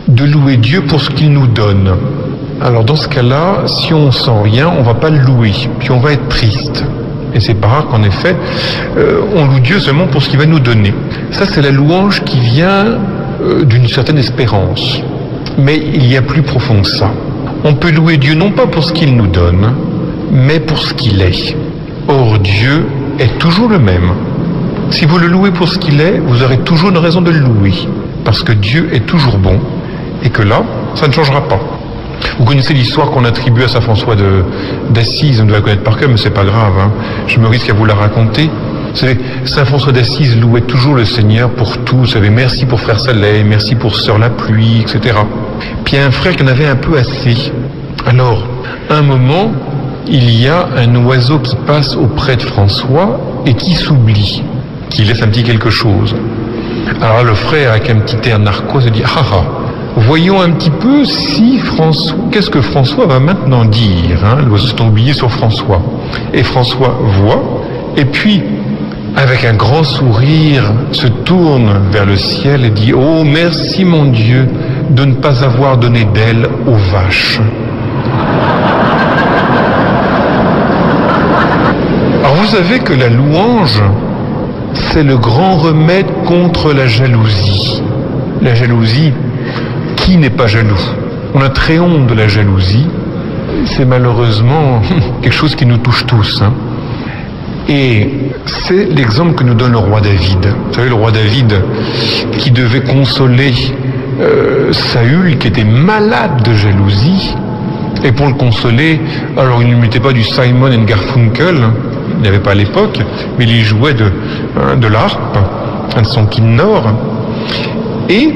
de louer Dieu pour ce qu'il nous donne. Alors, dans ce cas-là, si on sent rien, on ne va pas le louer, puis on va être triste. Et c'est pas rare qu'en effet, on loue Dieu seulement pour ce qu'il va nous donner. Ça, c'est la louange qui vient d'une certaine espérance. Mais il y a plus profond que ça. On peut louer Dieu non pas pour ce qu'il nous donne, mais pour ce qu'il est. Or, Dieu est toujours le même. Si vous le louez pour ce qu'il est, vous aurez toujours une raison de le louer. Parce que Dieu est toujours bon, et que là, ça ne changera pas. Vous connaissez l'histoire qu'on attribue à saint François d'Assise, on doit la connaître par cœur, mais c'est pas grave, hein. Je me risque à vous la raconter. Vous savez, saint François d'Assise louait toujours le Seigneur pour tout. Vous savez, merci pour frère Soleil, merci pour sœur la pluie, etc. Puis il y a un frère qui en avait un peu assez. Alors, un moment, il y a un oiseau qui passe auprès de François et qui s'oublie, qui laisse un petit quelque chose. Alors le frère, avec un petit air narquois, se dit « Ah ah, voyons un petit peu si François, qu'est-ce que François va maintenant dire, hein ?» L'oiseau s'est oublié sur François. Et François voit, et puis, avec un grand sourire, se tourne vers le ciel et dit « Oh, merci mon Dieu de ne pas avoir donné d'aile aux vaches. » Alors vous savez que la louange, c'est le grand remède contre la jalousie. La jalousie, qui n'est pas jaloux? On a très honte de la jalousie. C'est malheureusement quelque chose qui nous touche tous, hein. Et c'est l'exemple que nous donne le roi David. Vous savez, le roi David qui devait consoler Saül, qui était malade de jalousie. Et pour le consoler, alors il ne mettait pas du Simon and Garfunkel, il n'y avait pas à l'époque, mais il jouait de l'harpe, de son kinnor. Et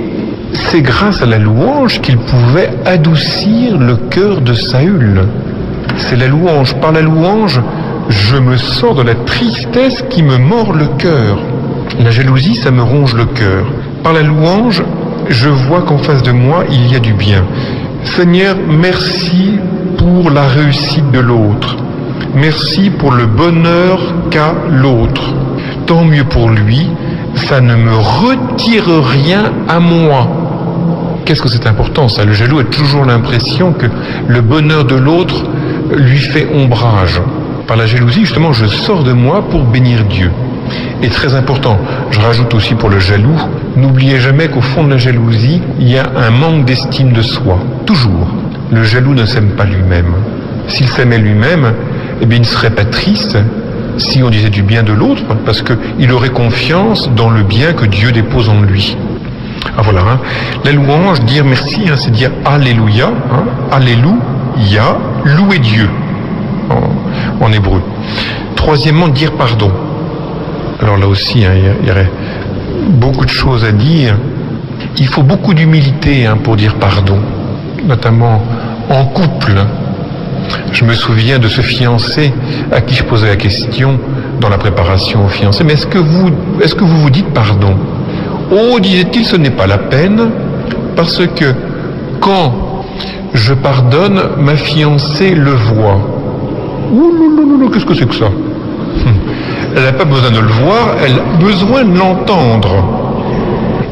c'est grâce à la louange qu'il pouvait adoucir le cœur de Saül. C'est la louange. Par la louange, je me sors de la tristesse qui me mord le cœur. La jalousie, ça me ronge le cœur. Par la louange, je vois qu'en face de moi, il y a du bien. Seigneur, merci pour la réussite de l'autre. Merci pour le bonheur qu'a l'autre. Tant mieux pour lui, ça ne me retire rien à moi. Qu'est-ce que c'est important ça? Le jaloux a toujours l'impression que le bonheur de l'autre lui fait ombrage. Par la jalousie, justement, je sors de moi pour bénir Dieu. Et très important, je rajoute aussi pour le jaloux, n'oubliez jamais qu'au fond de la jalousie, il y a un manque d'estime de soi. Toujours. Le jaloux ne s'aime pas lui-même. S'il s'aimait lui-même, eh bien, il ne serait pas triste si on disait du bien de l'autre, parce qu'il aurait confiance dans le bien que Dieu dépose en lui. Ah voilà, hein. La louange, dire merci, hein, c'est dire Alléluia, hein, Alléluia, louer Dieu, en hébreu. Troisièmement, dire pardon. Alors là aussi, hein, il y aurait beaucoup de choses à dire. Il faut beaucoup d'humilité, hein, pour dire pardon, notamment en couple. Je me souviens de ce fiancé à qui je posais la question dans la préparation au fiancé. Mais est-ce que vous dites pardon? Oh, disait-il, ce n'est pas la peine, parce que quand je pardonne, ma fiancée le voit. Ouh, qu'est-ce que c'est que ça? Elle n'a pas besoin de le voir, elle a besoin de l'entendre.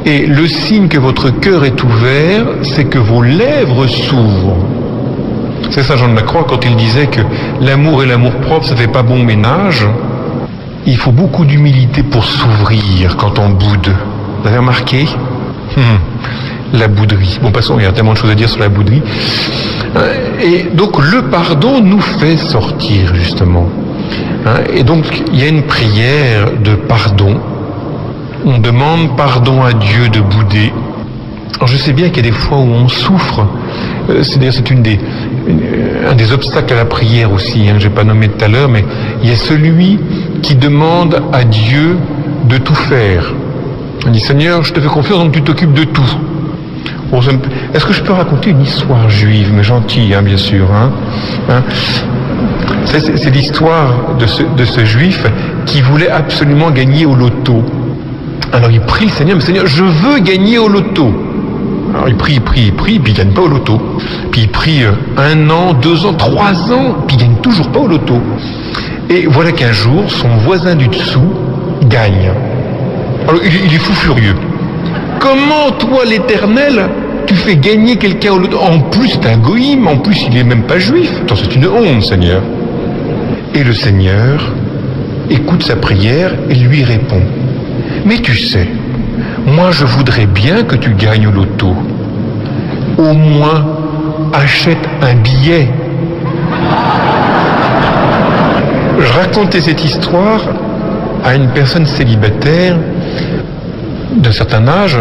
Et le signe que votre cœur est ouvert, c'est que vos lèvres s'ouvrent. C'est Saint Jean de la Croix quand il disait que l'amour et l'amour-propre, ça fait pas bon ménage. Il faut beaucoup d'humilité pour s'ouvrir quand on boude. Vous avez remarqué ? La bouderie. Bon, passons, il y a tellement de choses à dire sur la bouderie. Et donc, le pardon nous fait sortir, justement. Et donc, il y a une prière de pardon. On demande pardon à Dieu de bouder. Alors, je sais bien qu'il y a des fois où on souffre. C'est-à-dire, c'est un des obstacles à la prière aussi, je n'ai pas nommé tout à l'heure, mais il y a celui qui demande à Dieu de tout faire. On dit, Seigneur, je te fais confiance, donc tu t'occupes de tout. Bon, est-ce que je peux raconter une histoire juive, mais gentille, bien sûr. C'est l'histoire de ce juif qui voulait absolument gagner au loto. Alors il prie le Seigneur, mais Seigneur, je veux gagner au loto. Alors il prie, puis il gagne pas au loto. Puis il prie 1 an, 2 ans, 3 ans, puis il gagne toujours pas au loto. Et voilà qu'un jour, son voisin du dessous gagne. Alors il est fou furieux. Comment toi, l'Éternel, tu fais gagner quelqu'un au loto? En plus, c'est un goïme, en plus, il est même pas juif. Attends, c'est une honte, Seigneur. Et le Seigneur écoute sa prière et lui répond. Mais tu sais, moi je voudrais bien que tu gagnes au loto. Au moins, achète un billet. Je racontais cette histoire à une personne célibataire d'un certain âge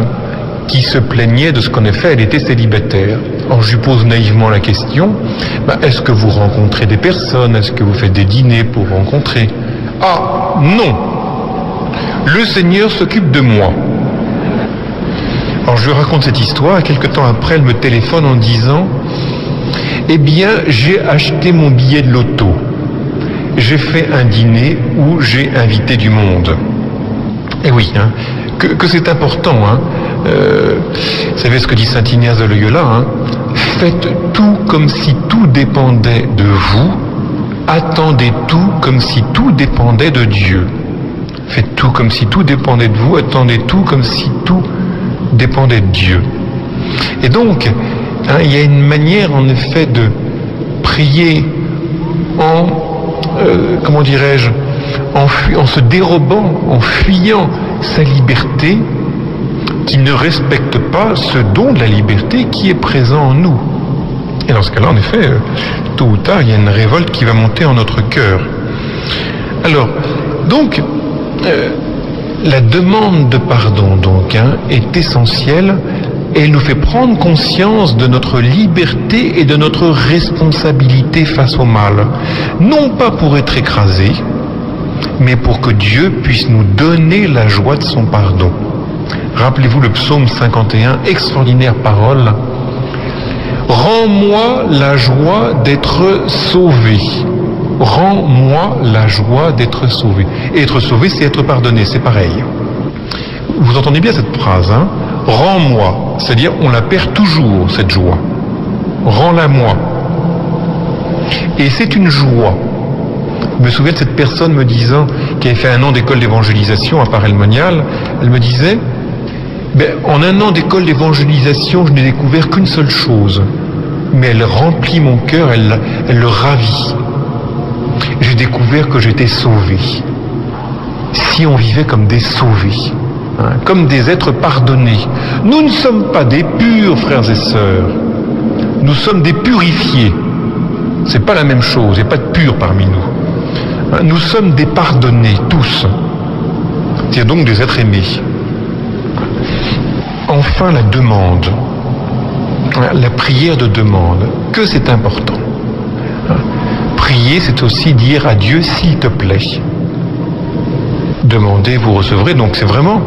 qui se plaignait de ce qu'en effet elle était célibataire. Alors je lui pose naïvement la question, est-ce que vous rencontrez des personnes? Est-ce que vous faites des dîners pour rencontrer? Ah non, le Seigneur s'occupe de moi. Alors je lui raconte cette histoire et quelque temps après elle me téléphone en disant, eh bien j'ai acheté mon billet de loto. J'ai fait un dîner où j'ai invité du monde. Et oui, que c'est important. Vous savez ce que dit saint Ignace de Loyola, faites tout comme si tout dépendait de vous, attendez tout comme si tout dépendait de Dieu. Faites tout comme si tout dépendait de vous, attendez tout comme si tout dépendait de Dieu. Et donc, il y a une manière en effet de prier en se dérobant, en fuyant sa liberté, qui ne respecte pas ce don de la liberté qui est présent en nous. Et dans ce cas-là, en effet, tôt ou tard, il y a une révolte qui va monter en notre cœur. Alors, donc, la demande de pardon, donc, est essentielle, et elle nous fait prendre conscience de notre liberté et de notre responsabilité face au mal. Non pas pour être écrasés, mais pour que Dieu puisse nous donner la joie de son pardon. Rappelez-vous le psaume 51, extraordinaire parole. Rends-moi la joie d'être sauvé. Rends-moi la joie d'être sauvé. Et être sauvé, c'est être pardonné, c'est pareil. Vous entendez bien cette phrase, Rends-moi, c'est-à-dire on la perd toujours, cette joie. Rends-la-moi. Et c'est une joie. Je me souviens de cette personne me disant, qui avait fait 1 an d'école d'évangélisation à Paray-le-Monial, elle me disait, en 1 an d'école d'évangélisation, je n'ai découvert qu'une seule chose, mais elle remplit mon cœur, elle le ravit. J'ai découvert que j'étais sauvé. Si on vivait comme des sauvés, comme des êtres pardonnés. Nous ne sommes pas des purs, frères et sœurs. Nous sommes des purifiés. C'est pas la même chose, il n'y a pas de purs parmi nous. Nous sommes des pardonnés, tous. C'est donc des êtres aimés. Enfin, la demande. La prière de demande. Que c'est important. Prier, c'est aussi dire à Dieu, s'il te plaît. Demandez, vous recevrez. Donc c'est vraiment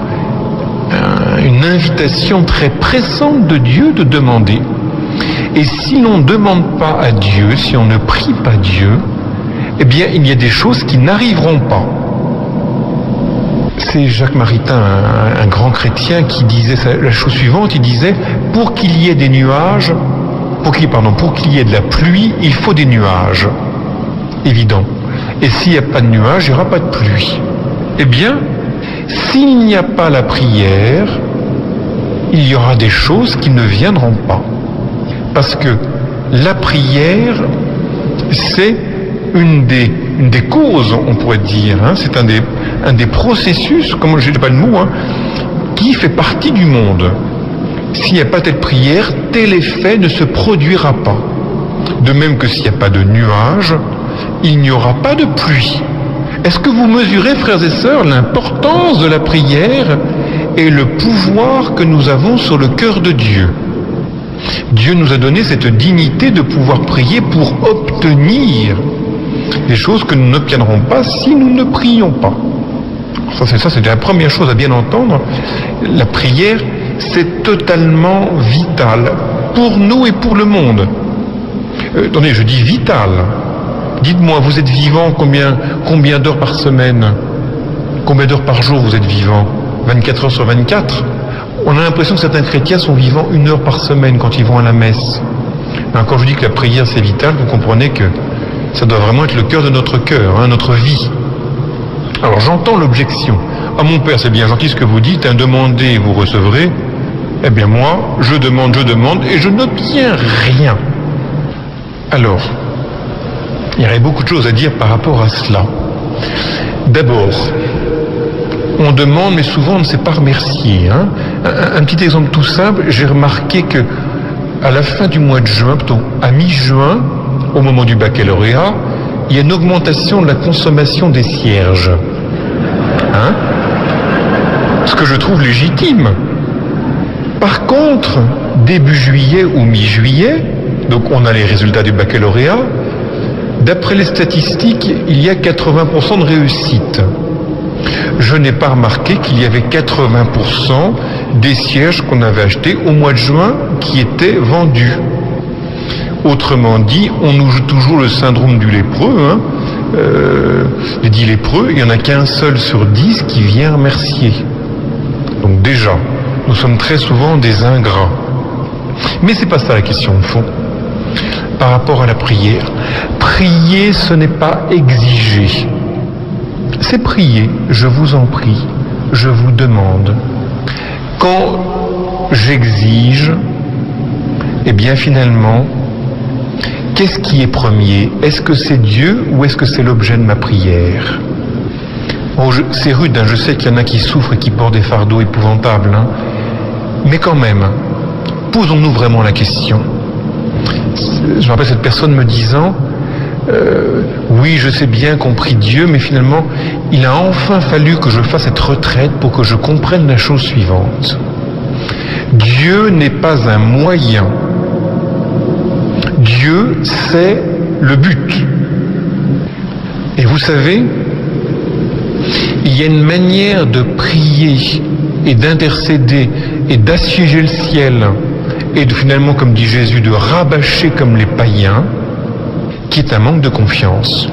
une invitation très pressante de Dieu de demander. Et si l'on ne demande pas à Dieu, si on ne prie pas Dieu, eh bien il y a des choses qui n'arriveront pas. C'est Jacques Maritain, un grand chrétien, qui disait la chose suivante, il disait, pour qu'il y ait des nuages, pour qu'il y ait de la pluie, il faut des nuages. Évident. Et s'il n'y a pas de nuages, il n'y aura pas de pluie. Eh bien, s'il n'y a pas la prière, il y aura des choses qui ne viendront pas. Parce que la prière, c'est une des causes, on pourrait dire, hein, c'est un des processus, comme je n'ai pas le mot, hein, qui fait partie du monde. S'il n'y a pas telle prière, tel effet ne se produira pas. De même que s'il n'y a pas de nuages, il n'y aura pas de pluie. Est-ce que vous mesurez, frères et sœurs, l'importance de la prière et le pouvoir que nous avons sur le cœur de Dieu? Dieu nous a donné cette dignité de pouvoir prier pour obtenir des choses que nous n'obtiendrons pas si nous ne prions pas. Ça, c'est la première chose à bien entendre. La prière, c'est totalement vital pour nous et pour le monde. Attendez, je dis vital. Dites-moi, vous êtes vivant combien d'heures par semaine? Combien d'heures par jour vous êtes vivant? 24 heures sur 24? On a l'impression que certains chrétiens sont vivants 1 heure par semaine quand ils vont à la messe. Alors, quand je dis que la prière c'est vital, vous comprenez que ça doit vraiment être le cœur de notre cœur, hein, notre vie. Alors j'entends l'objection. Ah mon père, c'est bien gentil ce que vous dites, hein, demandez et vous recevrez. Eh bien moi, je demande et je n'obtiens rien. Alors, il y aurait beaucoup de choses à dire par rapport à cela. D'abord, on demande, mais souvent on ne sait pas remercier. Hein. Un petit exemple tout simple, j'ai remarqué que à la fin du mois de juin, plutôt à mi-juin, au moment du baccalauréat, il y a une augmentation de la consommation des cierges. Hein? Ce que je trouve légitime. Par contre, début juillet ou mi-juillet, donc on a les résultats du baccalauréat, d'après les statistiques, il y a 80% de réussite. Je n'ai pas remarqué qu'il y avait 80% des cierges qu'on avait achetés au mois de juin qui étaient vendus. Autrement dit, on nous joue toujours le syndrome du lépreux. Hein. Les 10 lépreux, il n'y en a qu'un seul sur 10 qui vient remercier. Donc déjà, nous sommes très souvent des ingrats. Mais c'est pas ça la question au fond. Par rapport à la prière, prier, ce n'est pas exiger. C'est prier, je vous en prie, je vous demande. Quand j'exige, eh bien finalement, qu'est-ce qui est premier? Est-ce que c'est Dieu ou est-ce que c'est l'objet de ma prière? Oh, c'est rude, hein, je sais qu'il y en a qui souffrent et qui portent des fardeaux épouvantables. Hein. Mais quand même, posons-nous vraiment la question. Je me rappelle cette personne me disant oui, je sais bien qu'on prie Dieu, mais finalement, il a enfin fallu que je fasse cette retraite pour que je comprenne la chose suivante. Dieu n'est pas un moyen. Dieu, c'est le but. Et vous savez, il y a une manière de prier et d'intercéder et d'assiéger le ciel et de finalement, comme dit Jésus, de rabâcher comme les païens, qui est un manque de confiance.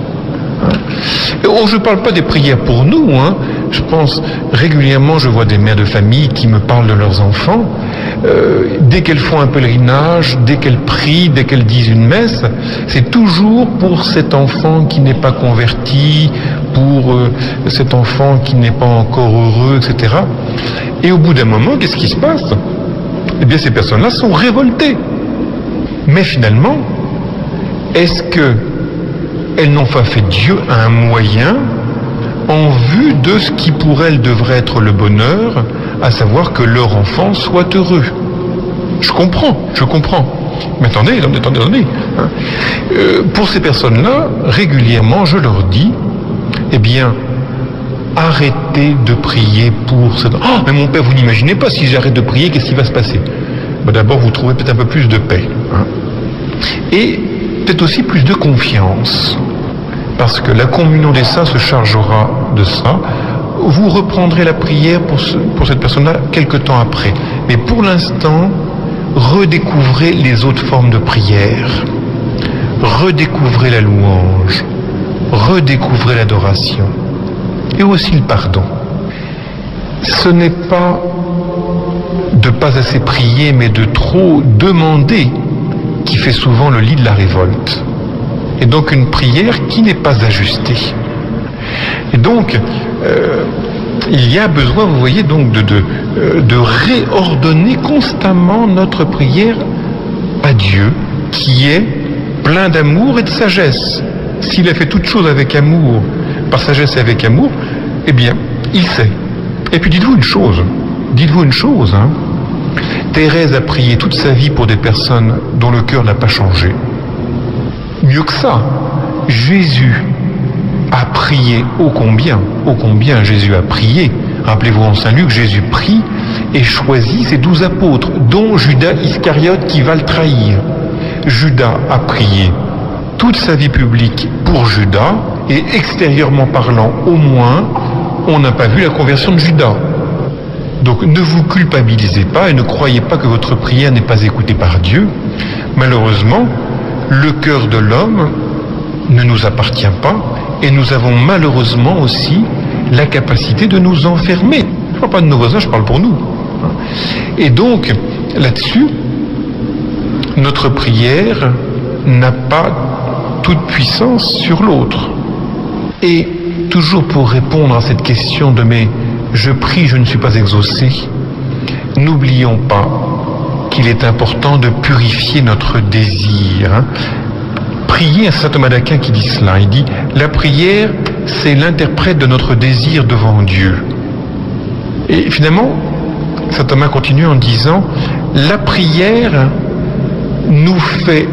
Oh, je ne parle pas des prières pour nous. Hein. Je pense régulièrement, je vois des mères de famille qui me parlent de leurs enfants. Dès qu'elles font un pèlerinage, dès qu'elles prient, dès qu'elles disent une messe, c'est toujours pour cet enfant qui n'est pas converti, pour cet enfant qui n'est pas encore heureux, etc. Et au bout d'un moment, qu'est-ce qui se passe? Eh bien, ces personnes-là sont révoltées. Mais finalement, est-ce qu'elles n'ont pas fait Dieu un moyen en vue de ce qui pour elles devrait être le bonheur, à savoir que leur enfant soit heureux? Je comprends. Mais attendez. Hein. Pour ces personnes-là, régulièrement, je leur dis, eh bien, arrêtez de prier pour ce... Oh, mais mon père, vous n'imaginez pas, si j'arrête de prier, qu'est-ce qui va se passer? Ben, d'abord, vous trouvez peut-être un peu plus de paix. Hein. Et peut-être aussi plus de confiance, parce que la communion des saints se chargera de ça. Vous reprendrez la prière pour cette personne-là quelque temps après. Mais pour l'instant, redécouvrez les autres formes de prière. Redécouvrez la louange. Redécouvrez l'adoration. Et aussi le pardon. Ce n'est pas de pas assez prier, mais de trop demander qui fait souvent le lit de la révolte. Et donc une prière qui n'est pas ajustée. Et donc, il y a besoin, vous voyez, donc de réordonner constamment notre prière à Dieu, qui est plein d'amour et de sagesse. S'il a fait toutes choses avec amour, par sagesse et avec amour, eh bien, il sait. Et puis dites-vous une chose, hein. Thérèse a prié toute sa vie pour des personnes dont le cœur n'a pas changé. Mieux que ça, Jésus a prié ô combien Jésus a prié. Rappelez-vous en Saint Luc, Jésus prie et choisit ses 12 apôtres, dont Judas Iscariote qui va le trahir. Judas a prié toute sa vie publique pour Judas, et extérieurement parlant, au moins, on n'a pas vu la conversion de Judas. Donc ne vous culpabilisez pas et ne croyez pas que votre prière n'est pas écoutée par Dieu. Malheureusement, le cœur de l'homme ne nous appartient pas, et nous avons malheureusement aussi la capacité de nous enfermer. Je ne parle pas de nos voisins, je parle pour nous. Et donc, là-dessus, notre prière n'a pas toute puissance sur l'autre. Et toujours pour répondre à cette question de « mais je prie, je ne suis pas exaucé », n'oublions pas qu'il est important de purifier notre désir. Prier, c'est saint Thomas d'Aquin qui dit cela. Il dit « la prière, c'est l'interprète de notre désir devant Dieu ». Et finalement, saint Thomas continue en disant « la prière nous fait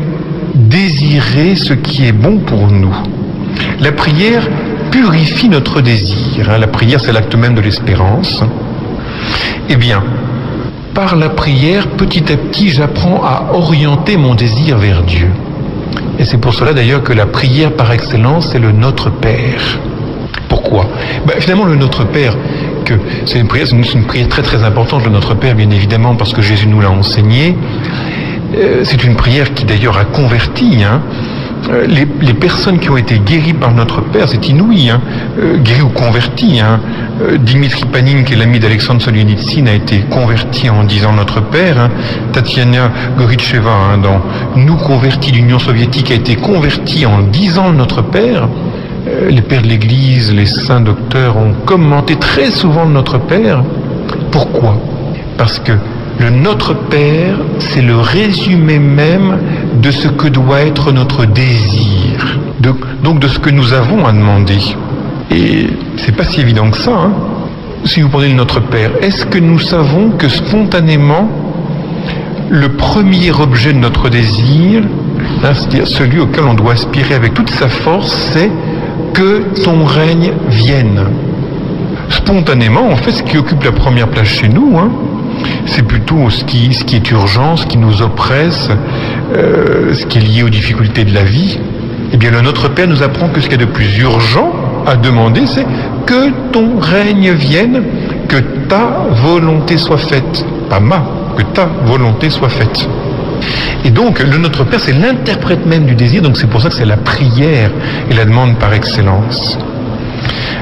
désirer ce qui est bon pour nous. La prière purifie notre désir. » La prière, c'est l'acte même de l'espérance. Eh bien, par la prière, petit à petit, j'apprends à orienter mon désir vers Dieu. Et c'est pour cela d'ailleurs que la prière par excellence, c'est le Notre Père. Pourquoi ? Finalement, le Notre Père, c'est une prière très très importante, le Notre Père, bien évidemment, parce que Jésus nous l'a enseigné. C'est une prière qui d'ailleurs a converti. Les personnes qui ont été guéries par notre Père, c'est inouï, guéries ou converties. Dimitri Panine, qui est l'ami d'Alexandre Solzhenitsyn, a été converti en disant notre Père. Tatiana Goritcheva, dans Nous convertis d'Union soviétique, a été convertie en disant notre Père. Les pères de l'Église, les saints docteurs ont commenté très souvent le Notre Père. Pourquoi ? Parce que le Notre Père, c'est le résumé même de ce que doit être notre désir, donc de ce que nous avons à demander. Et c'est pas si évident que ça. Si vous prenez le Notre Père, est-ce que nous savons que spontanément, le premier objet de notre désir, c'est-à-dire celui auquel on doit aspirer avec toute sa force, c'est que ton règne vienne. Spontanément, en fait, ce qui occupe la première place chez nous, c'est plutôt ce qui est urgent, ce qui nous oppresse, ce qui est lié aux difficultés de la vie. Eh bien, le Notre Père nous apprend que ce qu'il y a de plus urgent à demander, c'est que ton règne vienne, que ta volonté soit faite. Pas que ta volonté soit faite. Et donc, le Notre Père, c'est l'interprète même du désir, donc c'est pour ça que c'est la prière et la demande par excellence.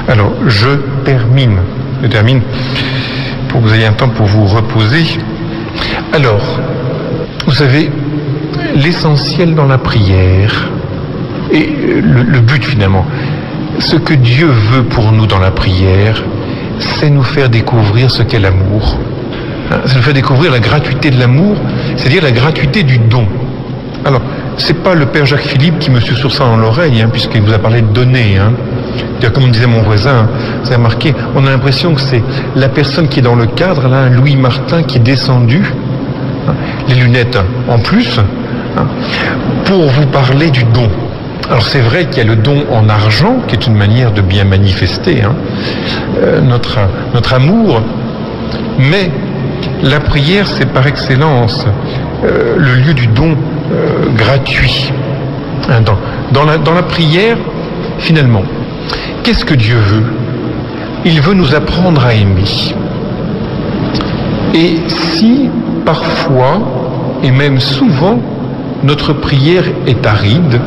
Alors, je termine pour que vous ayez un temps pour vous reposer. Alors, vous savez, l'essentiel dans la prière, et le but finalement, ce que Dieu veut pour nous dans la prière, c'est nous faire découvrir ce qu'est l'amour. C'est nous faire découvrir la gratuité de l'amour, c'est-à-dire la gratuité du don. Alors, c'est pas le Père Jacques Philippe qui me susurre ça dans l'oreille, puisqu'il vous a parlé de donner. Comme disait mon voisin, vous avez remarqué, on a l'impression que c'est la personne qui est dans le cadre, là, Louis Martin, qui est descendu, les lunettes en plus, pour vous parler du don. Alors c'est vrai qu'il y a le don en argent, qui est une manière de bien manifester notre amour, mais la prière, c'est par excellence le lieu du don gratuit. Dans la prière, finalement, qu'est-ce que Dieu veut ? Il veut nous apprendre à aimer. Et si parfois, et même souvent, notre prière est aride,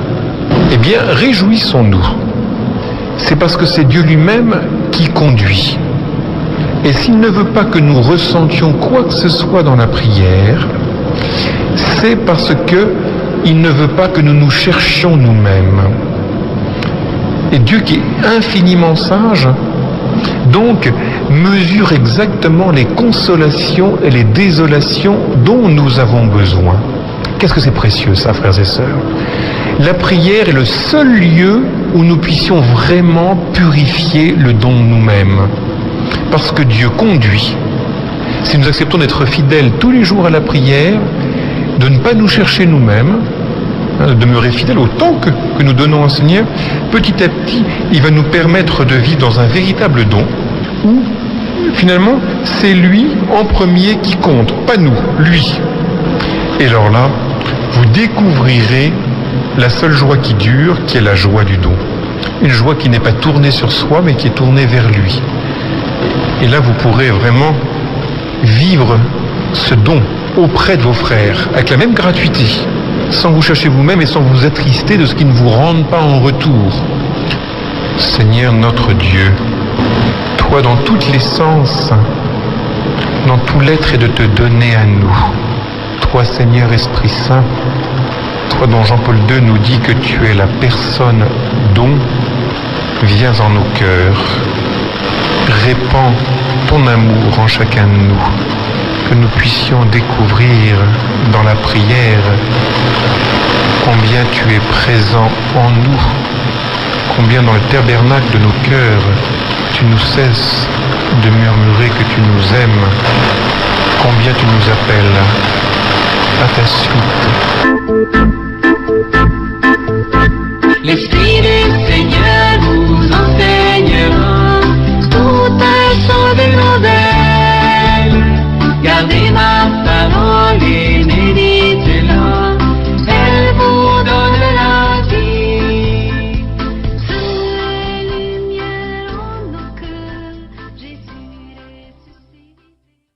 eh bien, réjouissons-nous. C'est parce que c'est Dieu lui-même qui conduit. Et s'il ne veut pas que nous ressentions quoi que ce soit dans la prière, c'est parce qu'il ne veut pas que nous nous cherchions nous-mêmes. Et Dieu, qui est infiniment sage, Donc, mesure exactement les consolations et les désolations dont nous avons besoin. Qu'est-ce que c'est précieux, ça, frères et sœurs? La prière est le seul lieu où nous puissions vraiment purifier le don de nous-mêmes. Parce que Dieu conduit. Si nous acceptons d'être fidèles tous les jours à la prière, de ne pas nous chercher nous-mêmes, de demeurer fidèles autant que nous donnons au Seigneur, petit à petit, il va nous permettre de vivre dans un véritable don, où finalement, c'est lui en premier qui compte, pas nous, lui. Et alors là, vous découvrirez la seule joie qui dure, qui est la joie du don. Une joie qui n'est pas tournée sur soi, mais qui est tournée vers lui. Et là, vous pourrez vraiment vivre ce don auprès de vos frères, avec la même gratuité, sans vous chercher vous-même et sans vous attrister de ce qui ne vous rende pas en retour. Seigneur notre Dieu, toi dans tous les sens, dans tout l'être est de te donner à nous. Toi Seigneur Esprit Saint, toi dont Jean-Paul II nous dit que tu es la personne dont viens en nos cœurs. Répands ton amour en chacun de nous, que nous puissions découvrir dans la prière combien tu es présent en nous, combien dans le tabernacle de nos cœurs tu nous cesses de murmurer que tu nous aimes, combien tu nous appelles à ta suite.